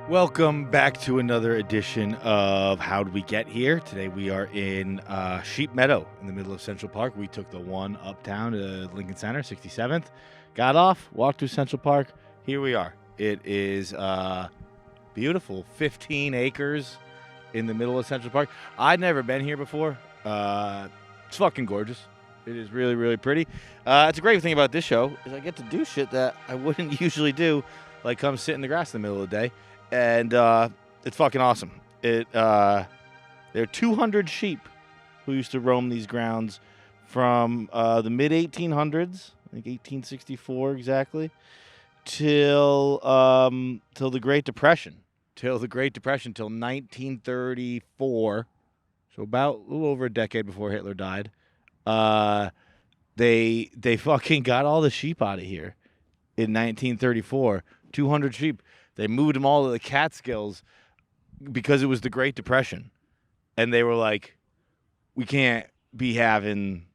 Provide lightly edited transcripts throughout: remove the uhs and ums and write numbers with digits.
Welcome back to another edition of How Did We Get Here? Today we are in Sheep Meadow in the middle of Central Park. We took the one uptown to Lincoln Center, 67th. Got off, walked through Central Park. Here we are. It is beautiful, 15 acres in the middle of Central Park. I'd never been here before. It's fucking gorgeous. It is really, really pretty. It's a great thing about this show is I get to do shit that I wouldn't usually do, like come sit in the grass in the middle of the day. And it's fucking awesome. There are 200 sheep who used to roam these grounds from the mid-1800s, I think 1864 exactly, till the Great Depression. Till 1934, so about a little over a decade before Hitler died. They fucking got all the sheep out of here in 1934. 200 sheep. They moved them all to the Catskills because it was the Great Depression. And they were like, we can't be having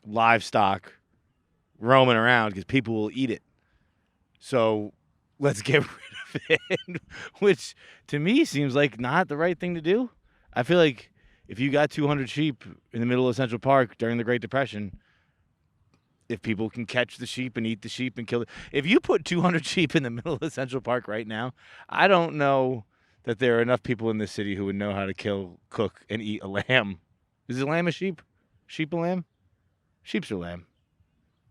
livestock roaming around because people will eat it. So let's get rid of it, which to me seems like not the right thing to do. I feel like if you got 200 sheep in the middle of Central Park during the Great Depression, if people can catch the sheep and eat the sheep and kill it. If you put 200 sheep in the middle of Central Park right now, I don't know that there are enough people in this city who would know how to kill, cook, and eat a lamb. Is a lamb a sheep? Sheep a lamb? Sheep's a lamb.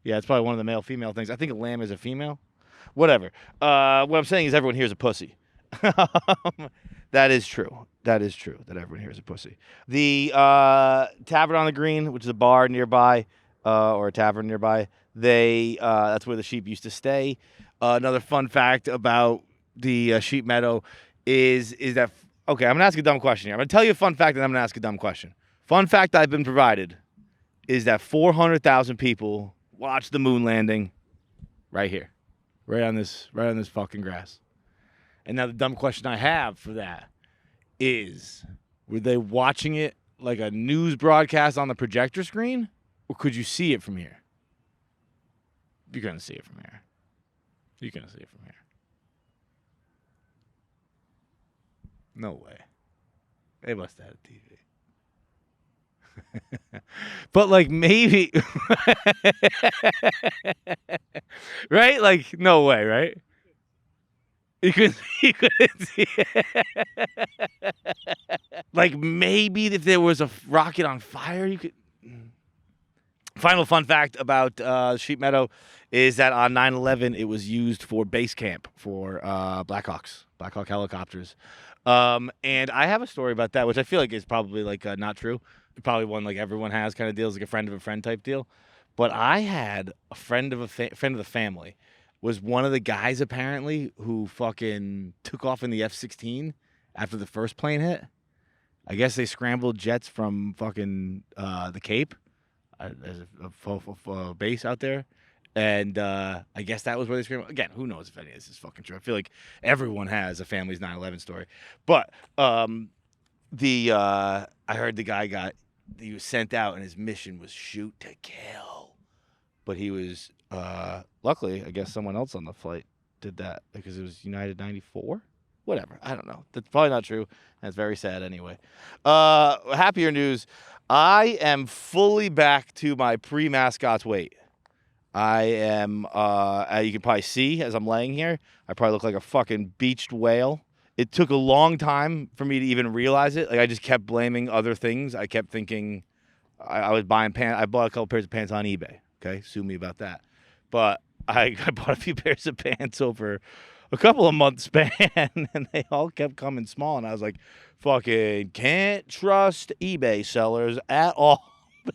Yeah, it's probably one of the male-female things. I think a lamb is a female. Whatever. What I'm saying is everyone here is a pussy. That is true. That is true, that everyone here is a pussy. The Tavern on the Green, which is a bar nearby, or a tavern nearby, that's where the sheep used to stay. Another fun fact about the Sheep Meadow is that, okay, I'm going to ask a dumb question here. I'm going to tell you a fun fact, and I'm going to ask a dumb question. Fun fact I've been provided is that 400,000 people watched the moon landing right here, right on this fucking grass. And now the dumb question I have for that is, were they watching it like a news broadcast on the projector screen? Or could you see it from here? You're going to see it from here. You're going to see it from here. No way. They must have had a TV. But, like, maybe. Right? Like, no way, right? You couldn't see it. Like, maybe if there was a rocket on fire, you could. Final fun fact about Sheep Meadow is that on 9/11, it was used for base camp for Black Hawk helicopters. And I have a story about that, which I feel like is probably like not true. Probably one like everyone has kind of deals, like a friend of a friend type deal. But I had a friend of the family was one of the guys apparently who fucking took off in the F-16 after the first plane hit. I guess they scrambled jets from fucking the Cape. There's a base out there, and I guess that was where they screamed. Again, who knows if any of this is fucking true? I feel like everyone has a family's 9/11 story. But I heard the guy he was sent out, and his mission was shoot to kill. But he was luckily, I guess someone else on the flight did that because it was United 94. Whatever, I don't know. That's probably not true. That's very sad anyway. Happier news. I am fully back to my pre-mascot's weight. I am, you can probably see as I'm laying here, I probably look like a fucking beached whale. It took a long time for me to even realize it. Like, I just kept blaming other things. I kept thinking I was buying pants. I bought a couple pairs of pants on eBay. Okay, sue me about that. But I bought a few pairs of pants over a couple of months span, and they all kept coming small, and I was like, fucking can't trust eBay sellers at all.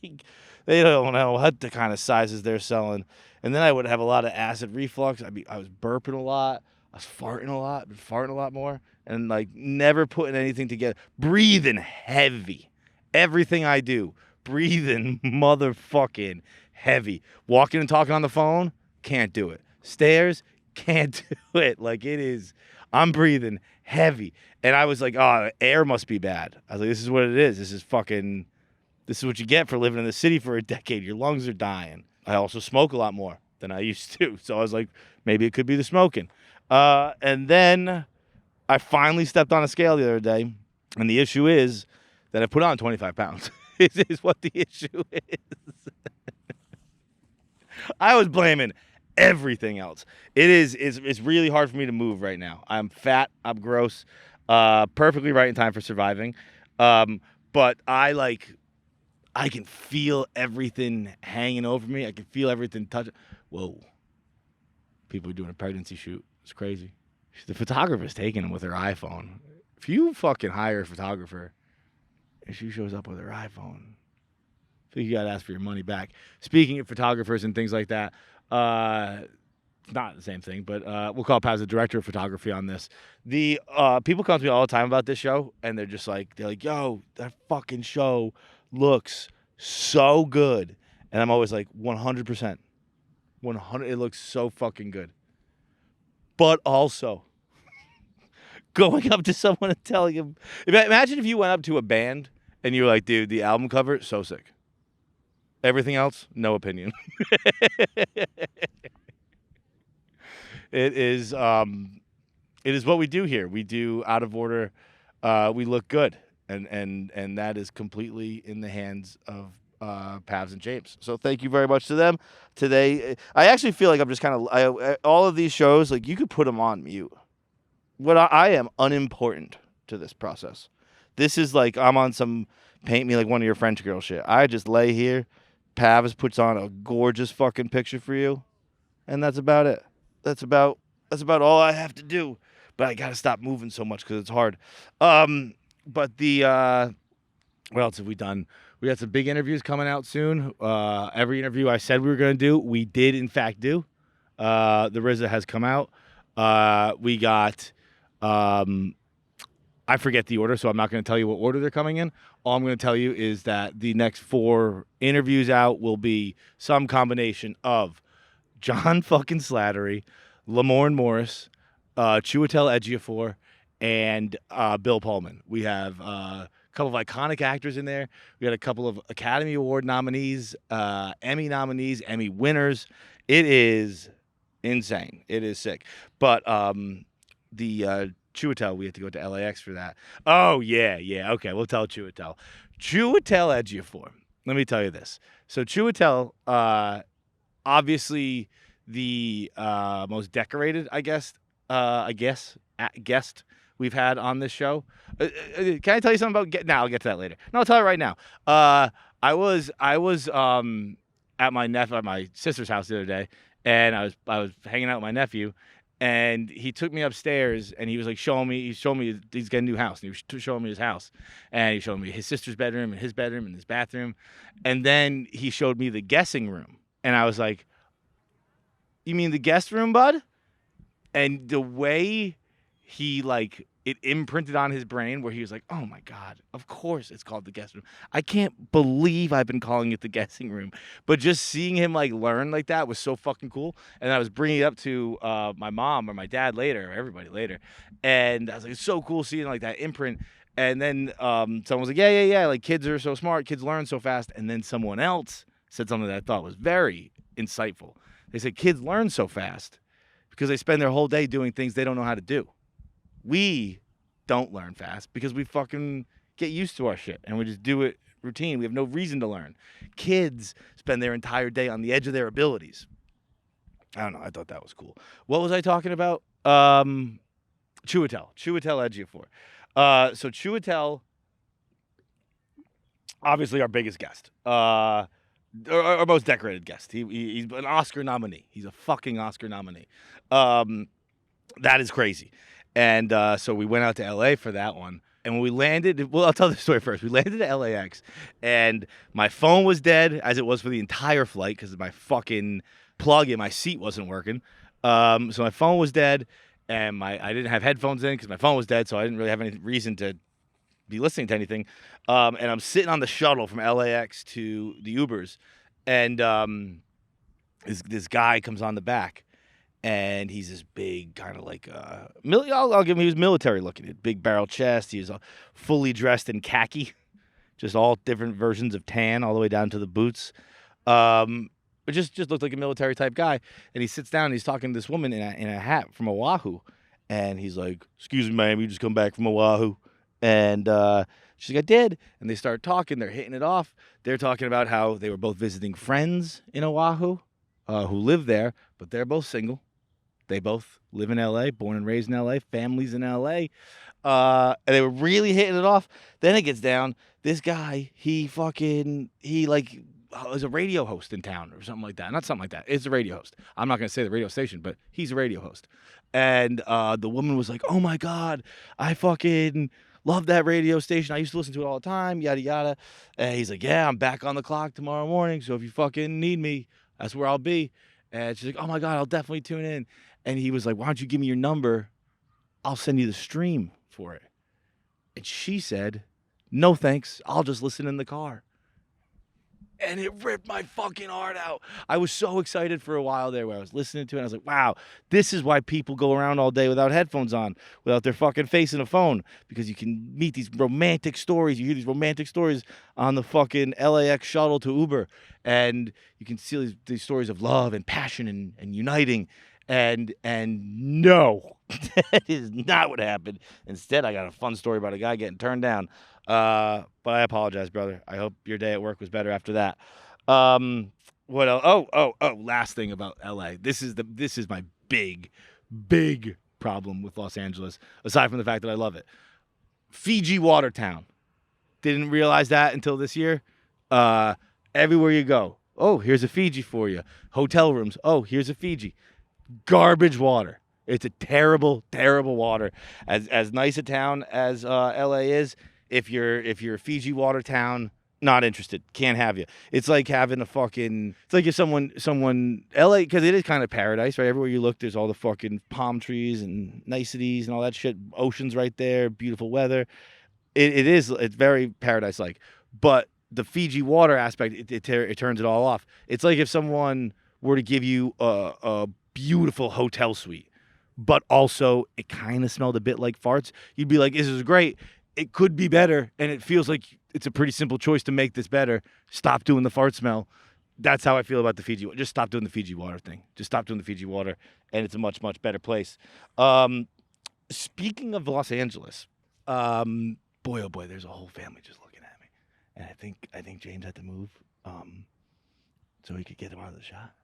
They don't know what the kind of sizes they're selling. And then I would have a lot of acid reflux. I was burping a lot. I was farting a lot, been farting a lot more, and like never putting anything together. Breathing heavy. Everything I do, breathing motherfucking heavy. Walking and talking on the phone, can't do it. Stairs, can't do it. Like, it is, I'm breathing heavy. And I was like, oh, air must be bad. I was like, this is what it is. This is what you get for living in the city for a decade. Your lungs are dying. I also smoke a lot more than I used to. So I was like, maybe it could be the smoking. And then I finally stepped on a scale the other day, and the issue is that I put on 25 pounds. is what the issue is. I was blaming everything else. It's really hard for me to move right now. I'm fat. I'm gross. Perfectly right in time for surviving. But I can feel everything hanging over me. I can feel everything touching. Whoa. People are doing a pregnancy shoot. It's crazy. The photographer's taking them with her iPhone. If you fucking hire a photographer and she shows up with her iPhone, I think you got to ask for your money back. Speaking of photographers and things like that, not the same thing, but we'll call Paz the director of photography on this. The people come to me all the time about this show, and they're like, yo, that fucking show looks so good. And I'm always like, 100%. 100. It looks so fucking good. But also, going up to someone and telling him, imagine if you went up to a band and you were like, dude, the album cover, so sick. Everything else, no opinion. It is what we do here. We do out of order. We look good, and that is completely in the hands of Pavs and James. So thank you very much to them today. I actually feel like I'm just kind of all of these shows, like, you could put them on mute. What I am unimportant to this process. This is like I'm on some paint me like one of your French girl shit. I just lay here. Pavs puts on a gorgeous fucking picture for you, and that's about it. That's about all I have to do. But I gotta stop moving so much because it's hard. But the what else have we done? We got some big interviews coming out soon. Every interview I said we were gonna do, we did in fact do. The RZA has come out. We got I forget the order, so I'm not going to tell you what order they're coming in. All I'm going to tell you is that the next 4 interviews out will be some combination of John fucking Slattery, Lamorne Morris, Chiwetel Ejiofor, and Bill Pullman. We have a couple of iconic actors in there. We got a couple of Academy Award nominees, Emmy nominees, Emmy winners. It is insane. It is sick. But the Chiwetel, we have to go to LAX for that. Oh, yeah. Okay, we'll tell Chiwetel. Chiwetel Ejiofor. Let me tell you this. So Chiwetel, obviously the most decorated, guest we've had on this show. Can I tell you something about? I'll get to that later. No, I'll tell you right now. I was at my sister's house the other day, and I was hanging out with my nephew. And he took me upstairs, and he was like showing me he's got a new house, and he was showing me his house, and he showed me his sister's bedroom and his bedroom and his bathroom, and then he showed me the guessing room, and I was like, "You mean the guest room, bud?" And the way he it imprinted on his brain, where he was like, "Oh my God, of course it's called the guest room. I can't believe I've been calling it the guessing room." But just seeing him learn like that was so fucking cool. And I was bringing it up to my mom or my dad later, or everybody later, and I was like, "It's so cool seeing that imprint." And then someone was like, "Yeah, like kids are so smart, kids learn so fast." And then someone else said something that I thought was very insightful. They said kids learn so fast because they spend their whole day doing things they don't know how to do. We don't learn fast because we fucking get used to our shit and we just do it routine. We have no reason to learn. Kids spend their entire day on the edge of their abilities. I don't know. I thought that was cool. What was I talking about? Chiwetel Ejiofor. So Chiwetel, obviously our biggest guest. Our most decorated guest. He's an Oscar nominee. He's a fucking Oscar nominee. That is crazy. And so we went out to L.A. for that one. And when we landed, I'll tell the story first. We landed at LAX, and my phone was dead, as it was for the entire flight, because my fucking plug in my seat wasn't working. So my phone was dead, and I didn't have headphones in because my phone was dead, so I didn't really have any reason to be listening to anything. And I'm sitting on the shuttle from LAX to the Ubers, and this guy comes on the back. And he's this big, kind of I'll give him, he was military looking. Big barrel chest. He was fully dressed in khaki, just all different versions of tan, all the way down to the boots. It just looked like a military type guy. And he sits down and he's talking to this woman in a hat from Oahu. And he's like, excuse me, ma'am, you just come back from Oahu? And she's like, I did. And they start talking. They're hitting it off. They're talking about how they were both visiting friends in Oahu who live there, but they're both single. They both live in L.A., born and raised in L.A., families in L.A. And they were really hitting it off. Then it gets down. This guy, he is a radio host in town or something like that. Not something like that. It's a radio host. I'm not going to say the radio station, but he's a radio host. And the woman was like, oh, my God, I fucking love that radio station. I used to listen to it all the time, yada, yada. And he's like, yeah, I'm back on the clock tomorrow morning. So if you fucking need me, that's where I'll be. And she's like, oh, my God, I'll definitely tune in. And he was like, why don't you give me your number? I'll send you the stream for it. And she said, no, thanks. I'll just listen in the car. And it ripped my fucking heart out. I was so excited for a while there where I was listening to it. And I was like, wow, this is why people go around all day without headphones on, without their fucking face in a phone, because you can meet these romantic stories. You hear these romantic stories on the fucking LAX shuttle to Uber. And you can see these stories of love and passion and uniting. And no, that is not what happened. Instead, I got a fun story about a guy getting turned down. But I apologize, brother. I hope your day at work was better after that. What else? Oh, last thing about LA. This is my big problem with Los Angeles, aside from the fact that I love it. Fiji Watertown. Didn't realize that until this year. Everywhere you go, oh, here's a Fiji for you. Hotel rooms, oh, here's a Fiji. Garbage water. It's a terrible, terrible water. As nice a town as LA is, if you're a Fiji water town, not interested. Can't have you. It's like having a fucking. It's like if someone LA, because it is kind of paradise, right? Everywhere you look, there's all the fucking palm trees and niceties and all that shit. Oceans right there, beautiful weather. It's very paradise-like. But the Fiji water aspect, it turns it all off. It's like if someone were to give you a beautiful hotel suite, but also it kind of smelled a bit like farts. You'd be like, this is great. It could be better, and it feels like it's a pretty simple choice to make this better. Stop doing the fart smell. That's how I feel about the Fiji. Just stop doing the Fiji water thing. Just stop doing the Fiji water, and it's a much, much better place. Speaking of Los Angeles, boy, oh boy, there's a whole family just looking at me. And I think James had to move so he could get him out of the shot.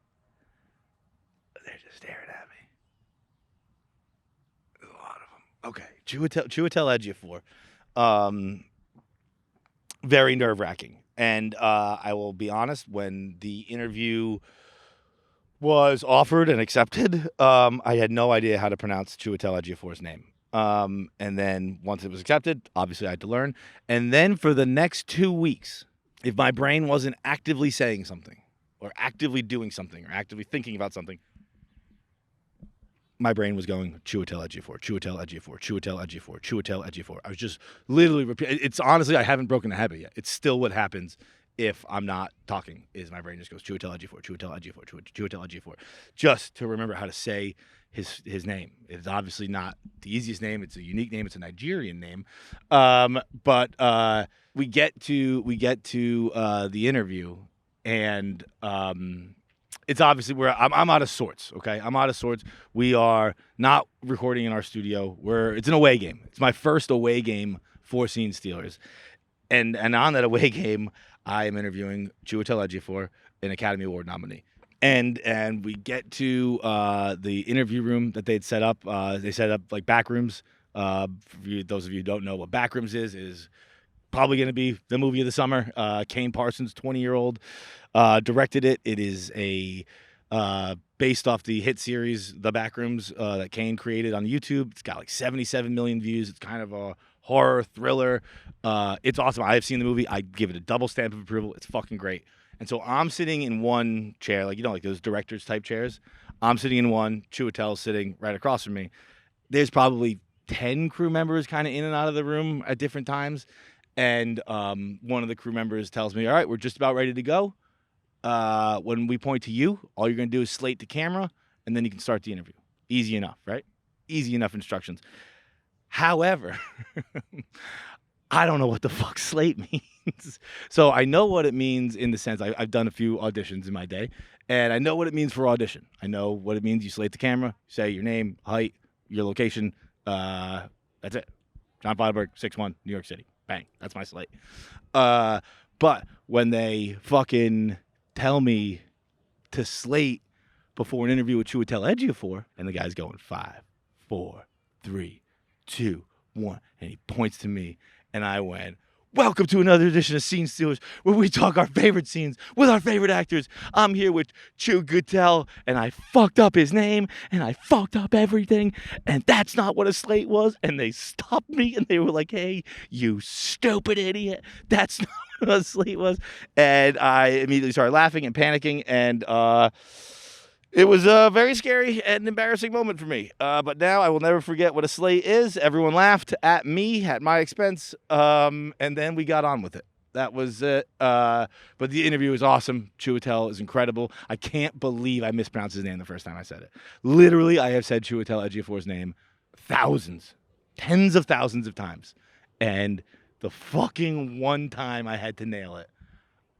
They're just staring at me. There's a lot of them. Okay, Chiwetel Ejiofor. Very nerve-wracking. And I will be honest, when the interview was offered and accepted, I had no idea how to pronounce Chiwetel Ejiofor's name. And then once it was accepted, obviously I had to learn. And then for the next 2 weeks, if my brain wasn't actively saying something or actively doing something or actively thinking about something, my brain was going Chiwetel Ejiofor, Chiwetel Ejiofor, Chiwetel Ejiofor, Chiwetel Ejiofor. I was just literally repeating. It's honestly, I haven't broken the habit yet. It's still what happens if I'm not talking, is my brain just goes Chiwetel Ejiofor, Chiwetel Ejiofor, Chiwetel Ejiofor, just to remember how to say his name. It's obviously not the easiest name. It's a unique name. It's a Nigerian name. But we get to the interview, and it's obviously where I'm out of sorts. Okay, I'm out of sorts. We are not recording in our studio. It's an away game. It's my first away game for Scene Steelers, and on that away game, I am interviewing Chiwetel Ejiofor, an Academy Award nominee. And we get to the interview room that they'd set up. They set up like back rooms. For those of you who don't know what back rooms is probably going to be the movie of the summer. Kane Parsons, 20-year-old, directed it. It is based off the hit series The Backrooms that Kane created on YouTube. It's got like 77 million views. It's kind of a horror thriller. It's awesome. I have seen the movie. I give it a double stamp of approval. It's fucking great. And so I'm sitting in one chair, like those directors type chairs. I'm sitting in one. Chiwetel's sitting right across from me. There's probably 10 crew members kind of in and out of the room at different times. And one of the crew members tells me, all right, we're just about ready to go. When we point to you, all you're going to do is slate the camera, and then you can start the interview. Easy enough, right? Easy enough instructions. However, I don't know what the fuck slate means. So I know what it means in the sense I've done a few auditions in my day, and I know what it means for audition. I know what it means. You slate the camera, say your name, height, your location. That's it. John Feitelberg, 6'1", New York City. Bang. That's my slate. But when they fucking tell me to slate before an interview with Chiwetel Ejiofor, and the guy's going 5, 4, 3, 2, 1, and he points to me, and I went, welcome to another edition of Scene Stealers, where we talk our favorite scenes with our favorite actors. I'm here with Chiwetel, and I fucked up his name, and I fucked up everything, and that's not what a slate was. And they stopped me, and they were like, hey, you stupid idiot, that's not what a slate was. And I immediately started laughing and panicking, and it was a very scary and embarrassing moment for me. But now I will never forget what a slate is. Everyone laughed at me, at my expense, and then we got on with it. That was it. But the interview was awesome. Chiwetel is incredible. I can't believe I mispronounced his name the first time I said it. Literally, I have said Chiwetel Ejiofor's name thousands, tens of thousands of times. And the fucking one time I had to nail it,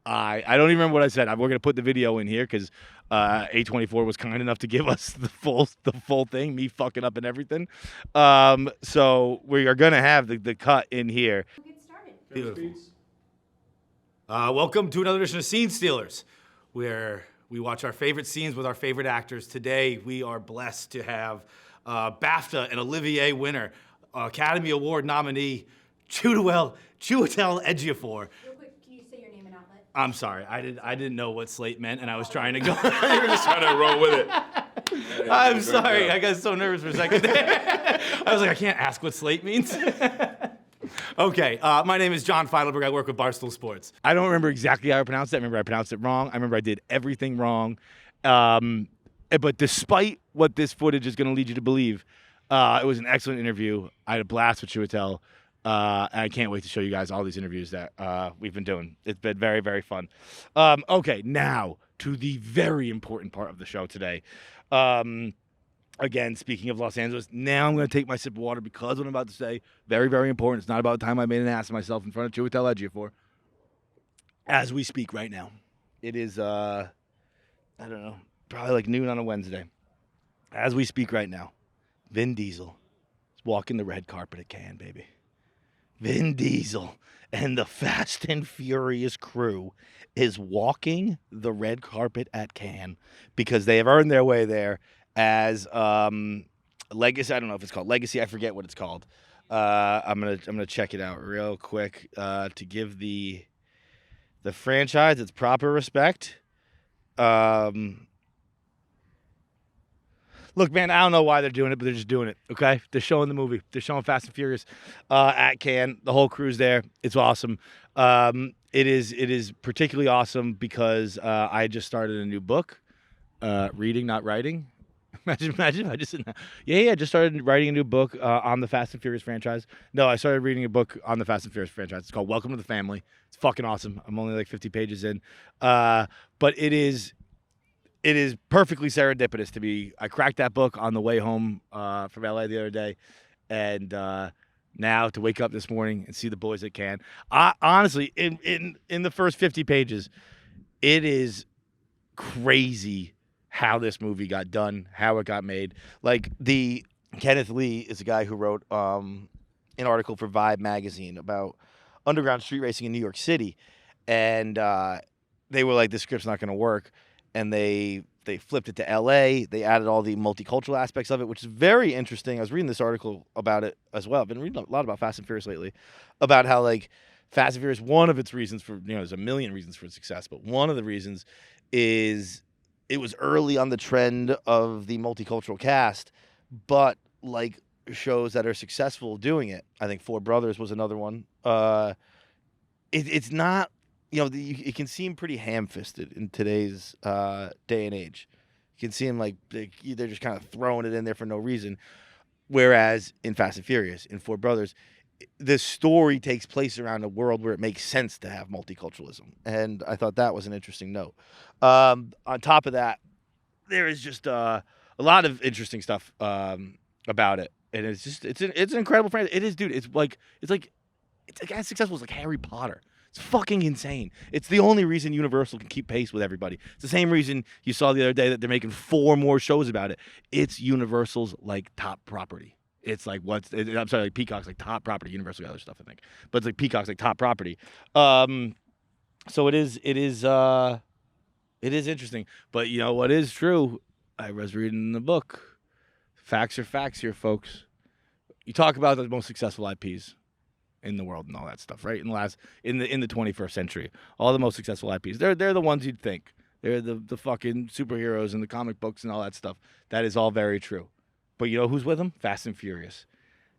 I don't even remember what I said. We're going to put the video in here because A24 was kind enough to give us the full thing, me fucking up and everything. So we are going to have the cut in here. We'll get started. Beautiful. Welcome to another edition of Scene Stealers, where we watch our favorite scenes with our favorite actors. Today, we are blessed to have BAFTA and Olivier winner, Academy Award nominee, Chiwetel Ejiofor. Real quick, can you say your name and outlet? I'm sorry, I didn't know what slate meant, and I was trying to go. You were just trying to roll with it. I'm sorry, I got so nervous for a second there. I was like, I can't ask what slate means. Okay, my name is John Feitelberg. I work with Barstool Sports. I don't remember exactly how I pronounced it. I remember I pronounced it wrong. I remember I did everything wrong. But despite what this footage is going to lead you to believe, it was an excellent interview. I had a blast with Chiwetel. I can't wait to show you guys all these interviews that we've been doing. It's been very, very fun. Okay, now to the very important part of the show today. Again, speaking of Los Angeles, now I'm going to take my sip of water because what I'm about to say, very, very important. It's not about the time I made an ass of myself in front of Chiwetel Ejiofor. As we speak right now, it is, I don't know, probably like noon on a Wednesday. As we speak right now, Vin Diesel is walking the red carpet at Cannes, baby. Vin Diesel and the Fast and Furious crew is walking the red carpet at Cannes because they have earned their way there as Legacy. I don't know if it's called Legacy. I forget what it's called. I'm gonna check it out real quick to give the franchise its proper respect. Look, man, I don't know why they're doing it, but they're just doing it, okay? They're showing the movie. They're showing Fast and Furious at Cannes. The whole crew's there. It's awesome. It is particularly awesome because I just started a new book, reading, not writing. Imagine if I just I just started writing a new book on the Fast and Furious franchise. No, I started reading a book on the Fast and Furious franchise. It's called Welcome to the Family. It's fucking awesome. I'm only like 50 pages in. But it is perfectly serendipitous to be. I cracked that book on the way home from LA the other day, and now to wake up this morning and see the boys at Cannes. Honestly, in the first 50 pages, it is crazy how this movie got done, how it got made. Like Kenneth Lee is a guy who wrote an article for Vibe magazine about underground street racing in New York City, and they were like, "This script's not going to work." And they flipped it to L.A. They added all the multicultural aspects of it, which is very interesting. I was reading this article about it as well. I've been reading a lot about Fast and Furious lately, about how like Fast and Furious, one of its reasons for, there's a million reasons for its success, but one of the reasons is it was early on the trend of the multicultural cast, but like shows that are successful doing it. I think Four Brothers was another one. It's not. It can seem pretty ham-fisted in today's day and age. You can seem like they're just kind of throwing it in there for no reason. Whereas in Fast and Furious, in Four Brothers, the story takes place around a world where it makes sense to have multiculturalism. And I thought that was an interesting note. On top of that, there is just a lot of interesting stuff about it. And it's an incredible franchise. It is, dude. It's as successful as like Harry Potter. It's fucking insane. It's the only reason Universal can keep pace with everybody. It's the same reason you saw the other day that they're making 4 more shows about it. It's Universal's like top property. It's like I'm sorry, like Peacock's like top property. Universal got other stuff, I think, but it's like Peacock's like top property. So it is interesting. But you know what is true? I was reading in the book. Facts are facts here, folks. You talk about the most successful IPs in the world and all that stuff, right? In the 21st century, all the most successful IPs, they're the ones you'd think. They're the fucking superheroes and the comic books and all that stuff. That is all very true. But you know who's with them? Fast and Furious.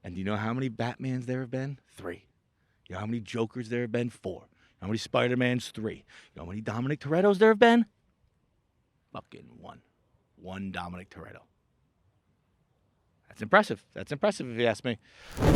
And do you know how many Batmans there have been? 3. You know how many Jokers there have been? 4. How many Spider-Mans? 3. You know how many Dominic Toretto's there have been? Fucking 1. 1 Dominic Toretto. That's impressive. That's impressive if you ask me.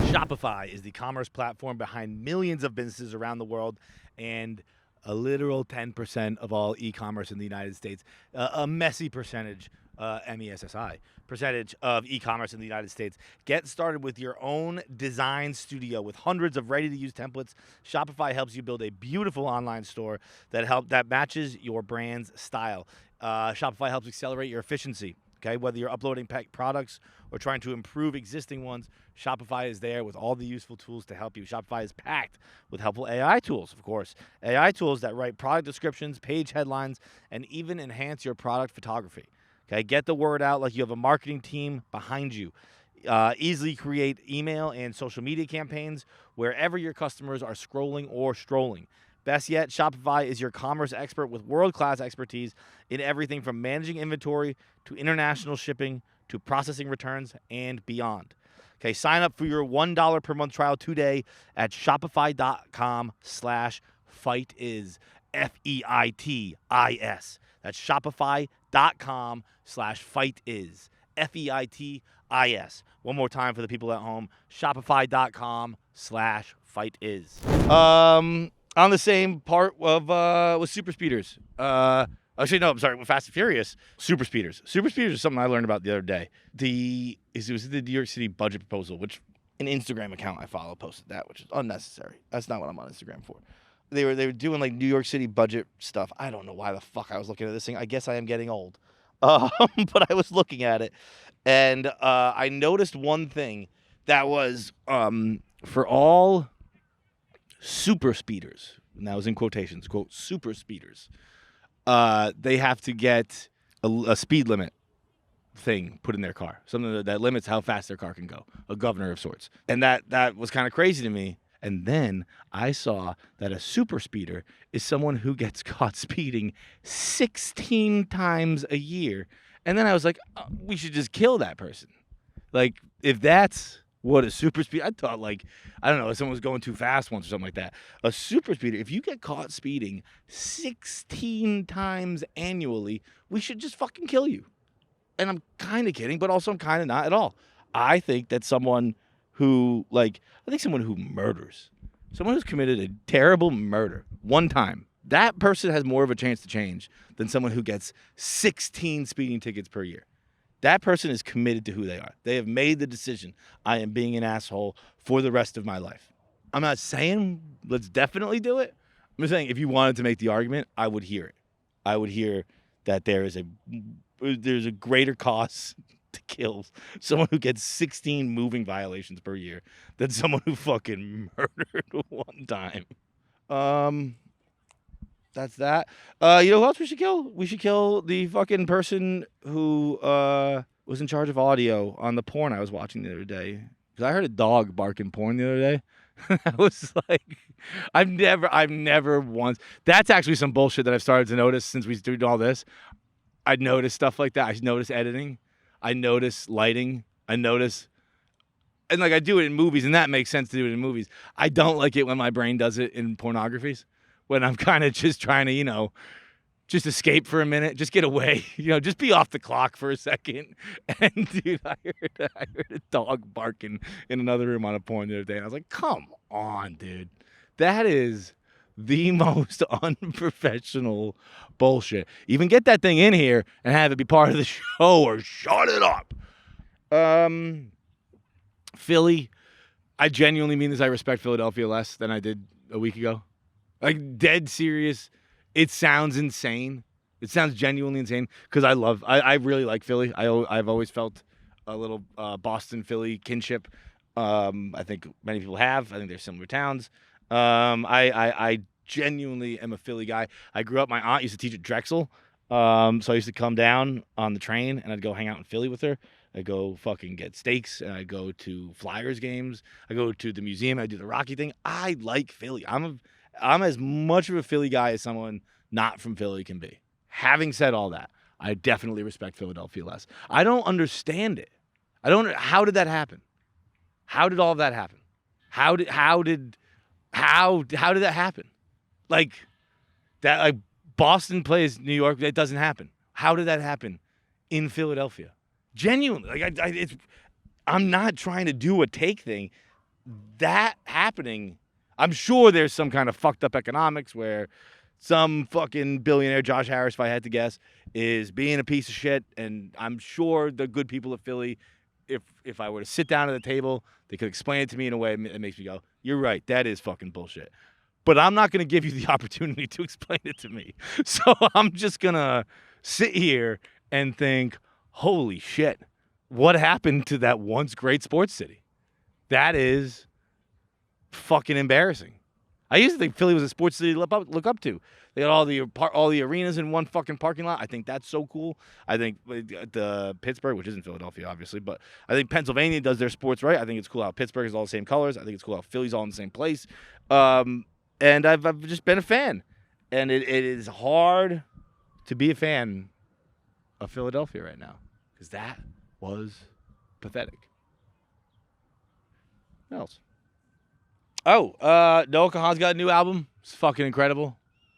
Shopify is the commerce platform behind millions of businesses around the world and a literal 10% of all e-commerce in the United States. A messy percentage, MESSI, percentage of e-commerce in the United States. Get started with your own design studio with hundreds of ready-to-use templates. Shopify helps you build a beautiful online store that matches your brand's style. Shopify helps accelerate your efficiency. Okay, whether you're uploading products or trying to improve existing ones, Shopify is there with all the useful tools to help you. Shopify is packed with helpful AI tools, of course. AI tools that write product descriptions, page headlines, and even enhance your product photography. Okay, get the word out like you have a marketing team behind you. Easily create email and social media campaigns wherever your customers are scrolling or strolling. Best yet, Shopify is your commerce expert with world-class expertise in everything from managing inventory to international shipping to processing returns and beyond. Okay, sign up for your $1 per month trial today at shopify.com/fightis, FEITIS. That's shopify.com/fightis, FEITIS. One more time for the people at home, shopify.com/fightis. On the same part of with super speeders. Actually, no, I'm sorry. With Fast and Furious, super speeders. Super speeders is something I learned about the other day. It was the New York City budget proposal, which an Instagram account I follow posted that, which is unnecessary. That's not what I'm on Instagram for. They were doing like New York City budget stuff. I don't know why the fuck I was looking at this thing. I guess I am getting old, but I was looking at it, and I noticed one thing that was for all super speeders, and that was in quotations, quote, super speeders, they have to get a speed limit thing put in their car, something that limits how fast their car can go, a governor of sorts. And that was kind of crazy to me. And then I saw that a super speeder is someone who gets caught speeding 16 times a year. And then I was like, oh, we should just kill that person. Like, if that's what a super speed, I thought, like, I don't know, if someone was going too fast once or something like that. A super speeder, if you get caught speeding 16 times annually, we should just fucking kill you. And I'm kind of kidding, but also I'm kind of not at all. I think that someone who murders, someone who's committed a terrible murder one time, that person has more of a chance to change than someone who gets 16 speeding tickets per year. That person is committed to who they are. They have made the decision, I am being an asshole for the rest of my life. I'm not saying let's definitely do it. I'm just saying if you wanted to make the argument, I would hear it. I would hear that there's a greater cost to kill someone who gets 16 moving violations per year than someone who fucking murdered one time. That's that. You know who else we should kill? We should kill the fucking person who was in charge of audio on the porn I was watching the other day. Because I heard a dog bark in porn the other day. I was like, I've never once. That's actually some bullshit that I've started to notice since we started all this. I notice stuff like that. I notice editing. I notice lighting. And like I do it in movies, and that makes sense to do it in movies. I don't like it when my brain does it in pornographies. When I'm kind of just trying to, just escape for a minute, just get away, just be off the clock for a second. And dude, I heard a dog barking in another room on a porn the other day, and I was like, come on, dude. That is the most unprofessional bullshit. Even get that thing in here and have it be part of the show or shut it up. Philly, I genuinely mean this. I respect Philadelphia less than I did a week ago. Like, dead serious. It sounds insane. It sounds genuinely insane because I really like Philly. I've always felt a little Boston Philly kinship. I think many people have. I think they're similar towns. I genuinely am a Philly guy. I grew up. My aunt used to teach at Drexel, so I used to come down on the train and I'd go hang out in Philly with her. I'd go fucking get steaks. And I'd go to Flyers games. I go to the museum. I do the Rocky thing. I like Philly. I'm as much of a Philly guy as someone not from Philly can be. Having said all that, I definitely respect Philadelphia less. I don't understand it. How did that happen? How did all of that happen? How did that happen? Like that, like Boston plays New York, that doesn't happen. How did that happen in Philadelphia? Genuinely, like I'm not trying to do a take thing. That happening, I'm sure there's some kind of fucked up economics where some fucking billionaire, Josh Harris, if I had to guess, is being a piece of shit. And I'm sure the good people of Philly, if I were to sit down at the table, they could explain it to me in a way that makes me go, you're right, that is fucking bullshit. But I'm not going to give you the opportunity to explain it to me. So I'm just going to sit here and think, holy shit, what happened to that once great sports city? That is fucking embarrassing. I used to think Philly was a sports city to look up to. They had all the arenas in one fucking parking lot. I think that's so cool. I think the Pittsburgh, which isn't Philadelphia, obviously, but I think Pennsylvania does their sports right. I think it's cool how Pittsburgh is all the same colors. I think it's cool how Philly's all in the same place. And I've just been a fan. And it is hard to be a fan of Philadelphia right now because that was pathetic. What else? Oh, Noah Kahan's got a new album. It's fucking incredible.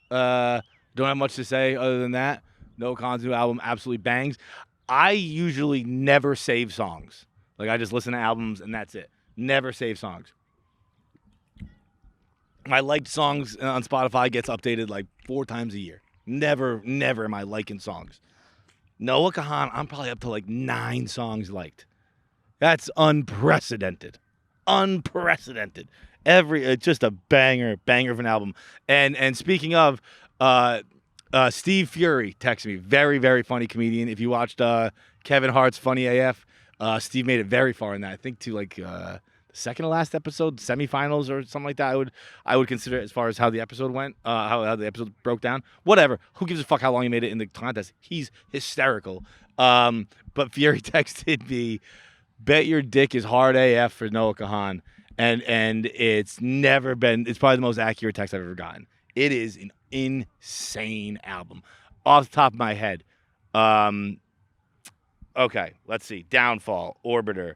Don't have much to say other than that. Noah Kahan's new album absolutely bangs. I usually never save songs. Like, I just listen to albums and that's it. Never save songs. My liked songs on Spotify gets updated like 4 times a year. Never am I liking songs. Noah Kahan, I'm probably up to like 9 songs liked. That's unprecedented. It's just a banger of an album. And speaking of, Steve Fury texted me, very, very funny comedian. If you watched Kevin Hart's Funny AF, Steve made it very far in that. I think to like the second to last episode, semifinals or something like that. I would consider it as far as how the episode went, how the episode broke down. Whatever. Who gives a fuck how long he made it in the contest? He's hysterical. But Fury texted me, bet your dick is hard AF for Noah Kahan. And it's probably the most accurate text I've ever gotten. It is an insane album. Off the top of my head. Okay, let's see. Downfall, Orbiter,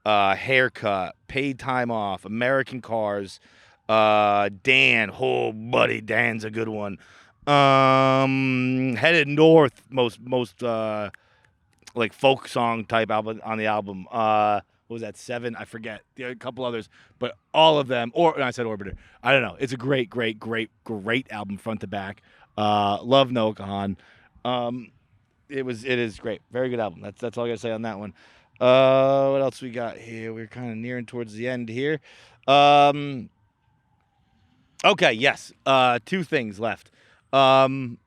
Haircut, Paid Time Off, American Cars, Dan. Oh, buddy, Dan's a good one. Headed North, most like folk song type album on the album. What was that, 7? I forget. There are a couple others, but all of them. I said Orbiter. I don't know. It's a great album front to back. Love Noah Kahan. It is great. Very good album. That's all I gotta say on that one. What else we got here? We're kind of nearing towards the end here. Okay, yes. 2 things left. Fucking.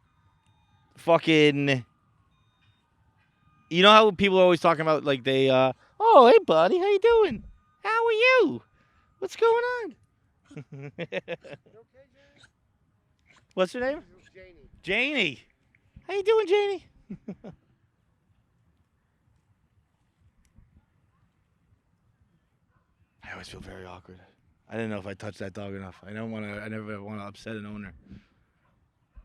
You know how people are always talking about like they oh, hey, buddy, how you doing? How are you? What's going on? What's her name? Janie. How you doing, Janie? I always feel very awkward. I didn't know if I touched that dog enough. I never want to upset an owner.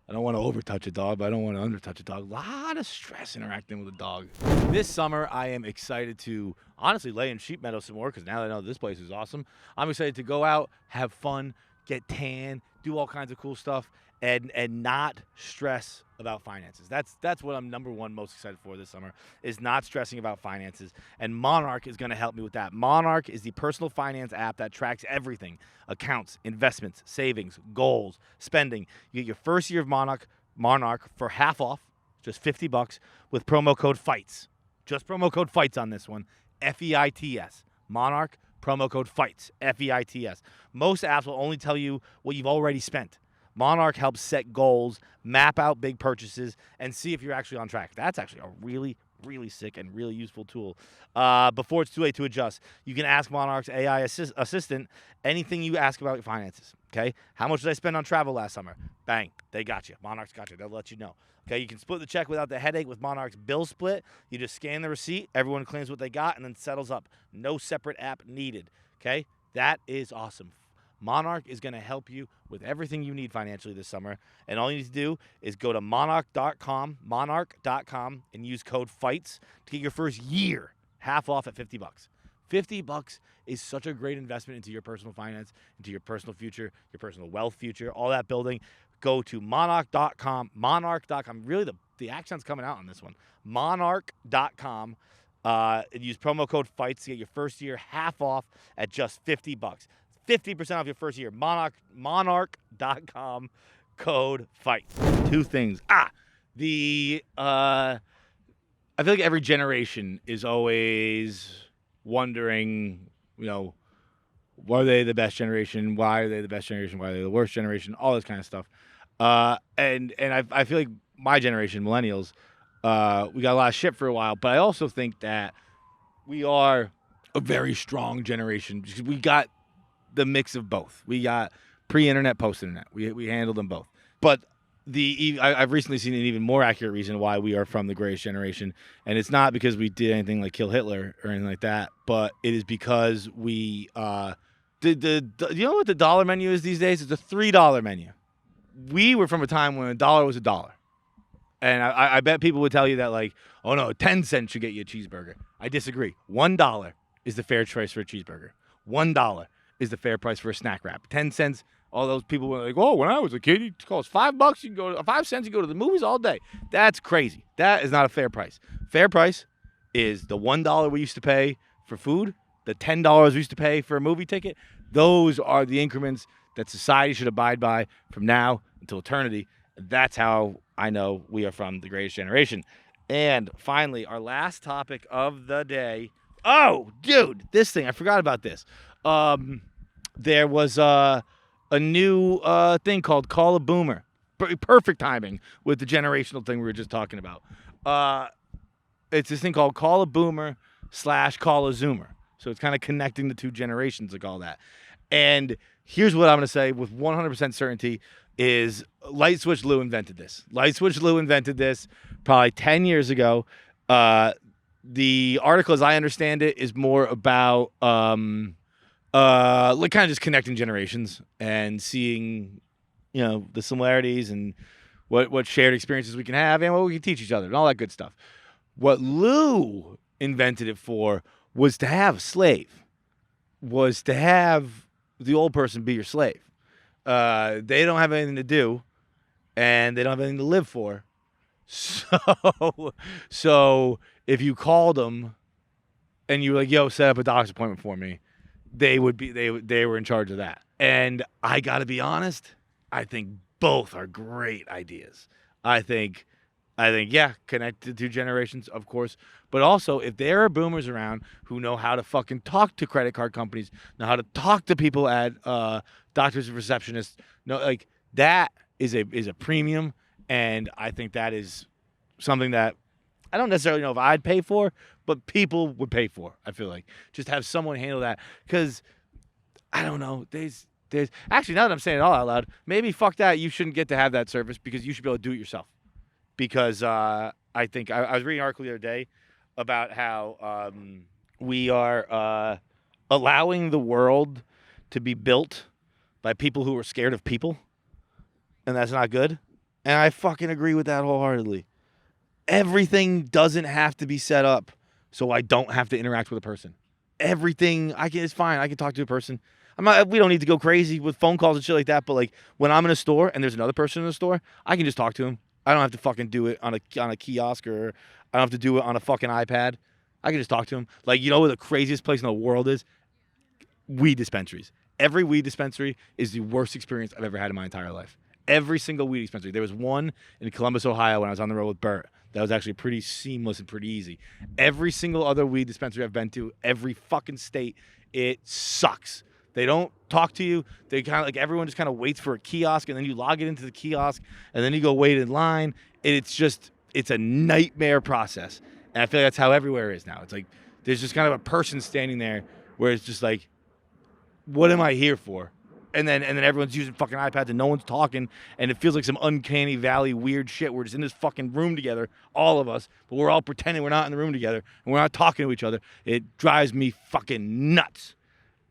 I don't want to over-touch a dog, but I don't want to under-touch a dog. A lot of stress interacting with a dog. This summer, I am excited to, honestly, lay in Sheep Meadow some more, because now that I know this place is awesome, I'm excited to go out, have fun, get tan, do all kinds of cool stuff, and not stress about finances. That's what I'm number one most excited for this summer, is not stressing about finances. And Monarch is going to help me with that. Monarch is the personal finance app that tracks everything: accounts, investments, savings, goals, spending. You get your first year of Monarch for half off, just $50 with promo code FIGHTS. Just promo code FIGHTS on this one, FEITS. Monarch, promo code FIGHTS, FEITS. Most apps will only tell you what you've already spent. Monarch helps set goals, map out big purchases, and see if you're actually on track. That's actually a really, really sick and really useful tool. Before it's too late to adjust, you can ask Monarch's AI assistant anything you ask about your finances. Okay, how much did I spend on travel last summer? Bang, they got you. Monarch's got you. They'll let you know. Okay, you can split the check without the headache with Monarch's bill split. You just scan the receipt, everyone claims what they got, and then settles up. No separate app needed. Okay, that is awesome. Monarch is going to help you with everything you need financially this summer. And all you need to do is go to monarch.com, and use code FIGHTS to get your first year half off at $50. $50 is such a great investment into your personal finance, into your personal future, your personal wealth future, all that building. Go to monarch.com. Really, the accent's coming out on this one. Monarch.com. And use promo code FIGHTS to get your first year half off at just $50. 50% off your first year. Monarch.com, code FIGHTS. Two things. I feel like every generation is always wondering, were they the best generation? Why are they the best generation? Why are they the worst generation? All this kind of stuff. And I feel like my generation, millennials, we got a lot of shit for a while, but I also think that we are a very strong generation because we got the mix of both. We got pre-internet, post-internet. We handled them both. But I've recently seen an even more accurate reason why we are from the greatest generation, and it's not because we did anything like kill Hitler or anything like that, but it is because we you know what the dollar menu is these days? It's a $3 menu. We were from a time when a dollar was a dollar. And I bet people would tell you that, like, oh no, 10 cents should get you a cheeseburger. I disagree. $1 is the fair choice for a cheeseburger. $1 is the fair price for a snack wrap. 10 cents, all those people were like, oh, when I was a kid, it cost $5, you can go to 5 cents, you go to the movies all day. That's crazy. That is not a fair price. Fair price is the $1 we used to pay for food, the $10 we used to pay for a movie ticket. Those are the increments that society should abide by from now until eternity. That's how I know we are from the greatest generation. And finally, our last topic of the day. Oh, dude, this thing. I forgot about this. There was a new thing called Call a Boomer. Perfect timing with the generational thing we were just talking about. It's this thing called Call a Boomer / Call a Zoomer. So it's kind of connecting the two generations, like all that. And here's what I'm going to say with 100% certainty is Light Switch Lou invented this. Light Switch Lou invented this probably 10 years ago. The article, as I understand it, is more about like kind of just connecting generations and seeing, the similarities and what shared experiences we can have and what we can teach each other and all that good stuff. What Lou invented it for was to have a slave, was to have the old person be your slave. They don't have anything to do, and they don't have anything to live for. So if you called them and you were like, "Yo, set up a doctor's appointment for me," they were in charge of that. And I gotta be honest, I think both are great ideas. I think, yeah, connect the two generations, of course. But also, if there are boomers around who know how to fucking talk to credit card companies, know how to talk to people at doctors and receptionists, that is a premium. And I think that is something that I don't necessarily know if I'd pay for, but people would pay for. I feel like just have someone handle that, because I don't know. There's actually, now that I'm saying it all out loud, maybe fuck that. You shouldn't get to have that service because you should be able to do it yourself. Because I think I was reading an article the other day about how we are allowing the world to be built by people who are scared of people, and that's not good. And I fucking agree with that wholeheartedly. Everything doesn't have to be set up so I don't have to interact with a person. Everything it's fine. I can talk to a person. We don't need to go crazy with phone calls and shit like that. But like when I'm in a store and there's another person in the store, I can just talk to him. I don't have to fucking do it on a kiosk, or I don't have to do it on a fucking iPad. I can just talk to him. Like, where the craziest place in the world is? Weed dispensaries. Every weed dispensary is the worst experience I've ever had in my entire life. Every single weed dispensary. There was one in Columbus, Ohio when I was on the road with Bert. That was actually pretty seamless and pretty easy. Every single other weed dispensary I've been to, every fucking state, it sucks. They don't talk to you. They kind of like everyone just kind of waits for a kiosk, and then you log it into the kiosk, and then you go wait in line. It's a nightmare process. And I feel like that's how everywhere is now. It's like there's just kind of a person standing there where it's just like, what am I here for? And then everyone's using fucking iPads and no one's talking, and it feels like some uncanny valley weird shit. We're just in this fucking room together, all of us, but we're all pretending we're not in the room together and we're not talking to each other. It drives me fucking nuts.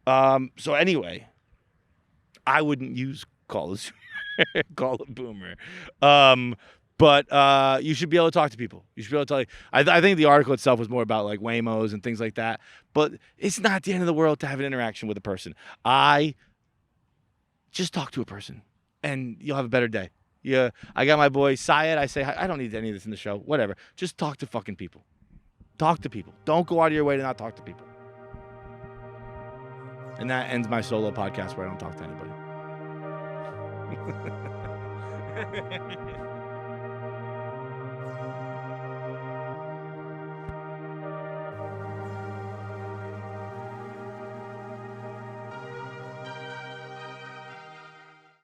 So anyway, I wouldn't use call a boomer. But you should be able to talk to people. You should be able to talk. I think the article itself was more about like Waymos and things like that. But it's not the end of the world to have an interaction with a person. Just talk to a person, and you'll have a better day. Yeah, I got my boy Syed. I say, I don't need any of this in the show. Whatever. Just talk to fucking people. Talk to people. Don't go out of your way to not talk to people. And that ends my solo podcast where I don't talk to anybody.